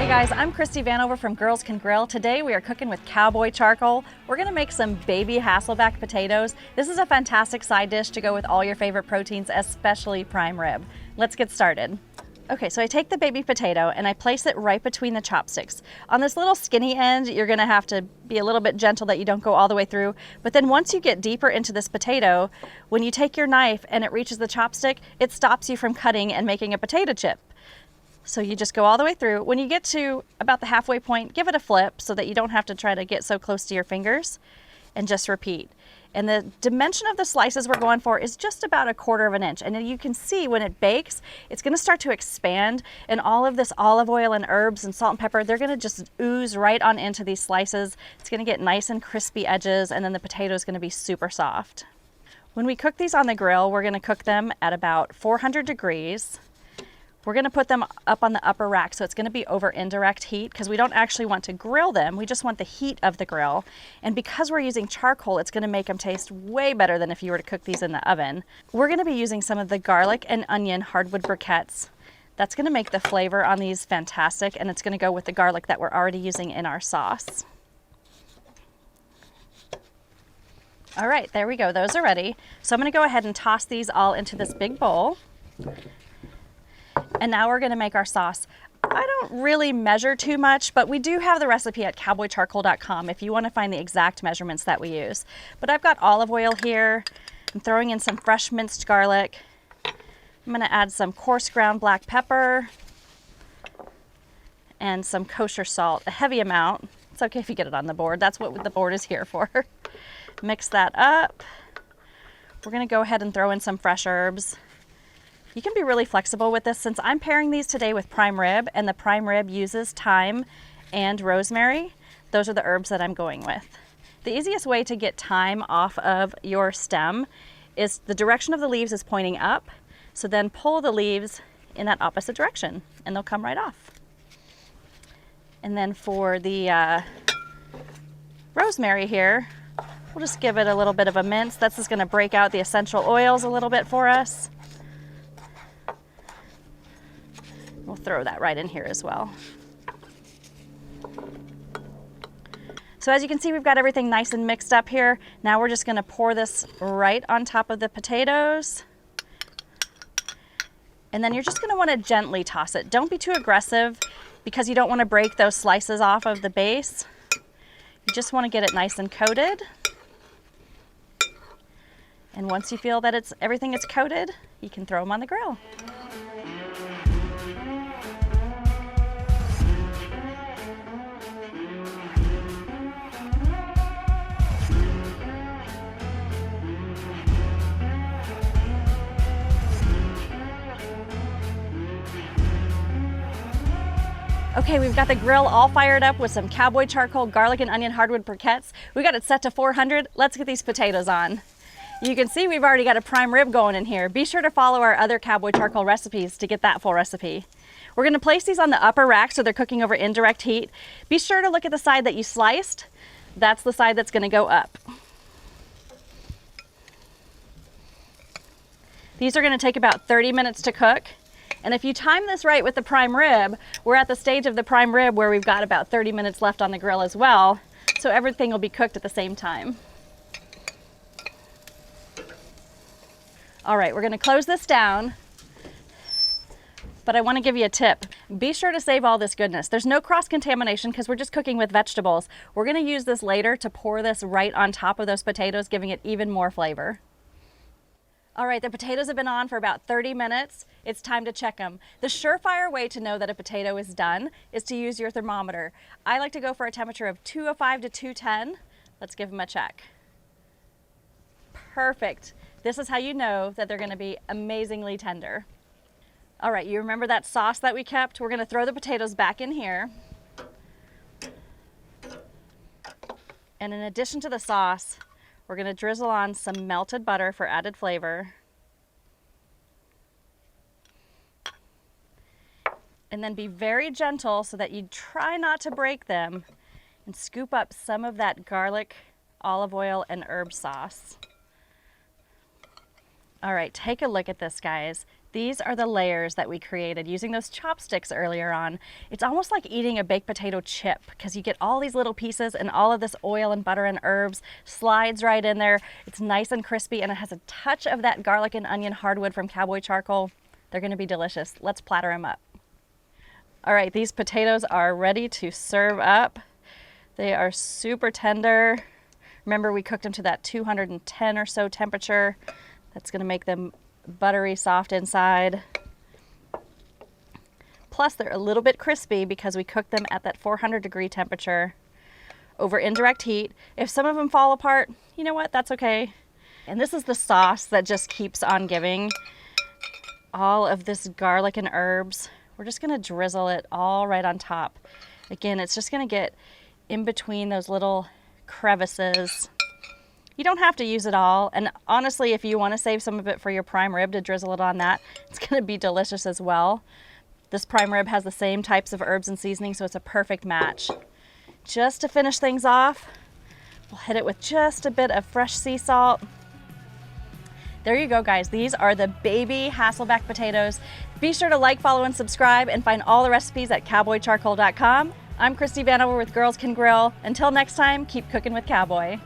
Hey guys, I'm Christy Vanover from Girls Can Grill. Today we are cooking with Cowboy charcoal. We're gonna make some baby Hasselback potatoes. This is a fantastic side dish to go with all your favorite proteins, especially prime rib. Let's get started. Okay, so I take the baby potato and I place it right between the chopsticks. On this little skinny end, you're gonna have to be a little bit gentle that you don't go all the way through. But then once you get deeper into this potato, when you take your knife and it reaches the chopstick, it stops you from cutting and making a potato chip. So you just go all the way through. When you get to about the halfway point, give it a flip so that you don't have to try to get so close to your fingers, and just repeat. And the dimension of the slices we're going for is just about 1/4 inch. And you can see when it bakes, it's gonna start to expand, and all of this olive oil and herbs and salt and pepper, they're gonna just ooze right on into these slices. It's gonna get nice and crispy edges, and then the potato is gonna be super soft. When we cook these on the grill, we're gonna cook them at about 400 degrees. We're gonna put them up on the upper rack, so it's gonna be over indirect heat because we don't actually want to grill them. We just want the heat of the grill. And because we're using charcoal, it's gonna make them taste way better than if you were to cook these in the oven. We're gonna be using some of the garlic and onion hardwood briquettes. That's gonna make the flavor on these fantastic, and it's gonna go with the garlic that we're already using in our sauce. All right, there we go, those are ready. So I'm gonna go ahead and toss these all into this big bowl. And now we're gonna make our sauce. I don't really measure too much, but we do have the recipe at cowboycharcoal.com if you wanna find the exact measurements that we use. But I've got olive oil here. I'm throwing in some fresh minced garlic. I'm gonna add some coarse ground black pepper and some kosher salt, a heavy amount. It's okay if you get it on the board. That's what the board is here for. Mix that up. We're gonna go ahead and throw in some fresh herbs. You can be really flexible with this since I'm pairing these today with prime rib, and the prime rib uses thyme and rosemary. Those are the herbs that I'm going with. The easiest way to get thyme off of your stem is the direction of the leaves is pointing up. So then pull the leaves in that opposite direction and they'll come right off. And then for the rosemary here, we'll just give it a little bit of a mince. That's just gonna break out the essential oils a little bit for us. We'll throw that right in here as well. So as you can see, we've got everything nice and mixed up here. Now we're just gonna pour this right on top of the potatoes. And then you're just gonna wanna gently toss it. Don't be too aggressive because you don't wanna break those slices off of the base. You just wanna get it nice and coated. And once you feel that everything is coated, you can throw them on the grill. Okay, we've got the grill all fired up with some Cowboy charcoal, garlic and onion hardwood briquettes. We got it set to 400. Let's get these potatoes on. You can see we've already got a prime rib going in here. Be sure to follow our other Cowboy charcoal recipes to get that full recipe. We're gonna place these on the upper rack so they're cooking over indirect heat. Be sure to look at the side that you sliced. That's the side that's gonna go up. These are gonna take about 30 minutes to cook. And if you time this right with the prime rib, we're at the stage of the prime rib where we've got about 30 minutes left on the grill as well. So everything will be cooked at the same time. All right, we're gonna close this down, but I wanna give you a tip. Be sure to save all this goodness. There's no cross-contamination because we're just cooking with vegetables. We're gonna use this later to pour this right on top of those potatoes, giving it even more flavor. All right, the potatoes have been on for about 30 minutes. It's time to check them. The surefire way to know that a potato is done is to use your thermometer. I like to go for a temperature of 205 to 210. Let's give them a check. Perfect. This is how you know that they're gonna be amazingly tender. All right, you remember that sauce that we kept? We're gonna throw the potatoes back in here. And in addition to the sauce, we're gonna drizzle on some melted butter for added flavor. And then be very gentle so that you try not to break them, and scoop up some of that garlic, olive oil, and herb sauce. All right, take a look at this, guys. These are the layers that we created using those chopsticks earlier on. It's almost like eating a baked potato chip because you get all these little pieces and all of this oil and butter and herbs slides right in there. It's nice and crispy and it has a touch of that garlic and onion hardwood from Cowboy charcoal. They're gonna be delicious. Let's platter them up. All right, these potatoes are ready to serve up. They are super tender. Remember, we cooked them to that 210 or so temperature. That's gonna make them buttery soft inside. Plus they're a little bit crispy because we cooked them at that 400-degree temperature over indirect heat. If some of them fall apart, you know what, that's okay. And this is the sauce that just keeps on giving. All of this garlic and herbs. We're just gonna drizzle it all right on top. Again, it's just gonna get in between those little crevices. You don't have to use it all, and honestly, if you want to save some of it for your prime rib to drizzle it on that, it's going to be delicious as well. This prime rib has the same types of herbs and seasonings, so it's a perfect match. Just to finish things off, we'll hit it with just a bit of fresh sea salt. There you go, guys. These are the baby Hasselback potatoes. Be sure to like, follow, and subscribe, and find all the recipes at cowboycharcoal.com. I'm Christy Vanover with Girls Can Grill. Until next time, keep cooking with Cowboy.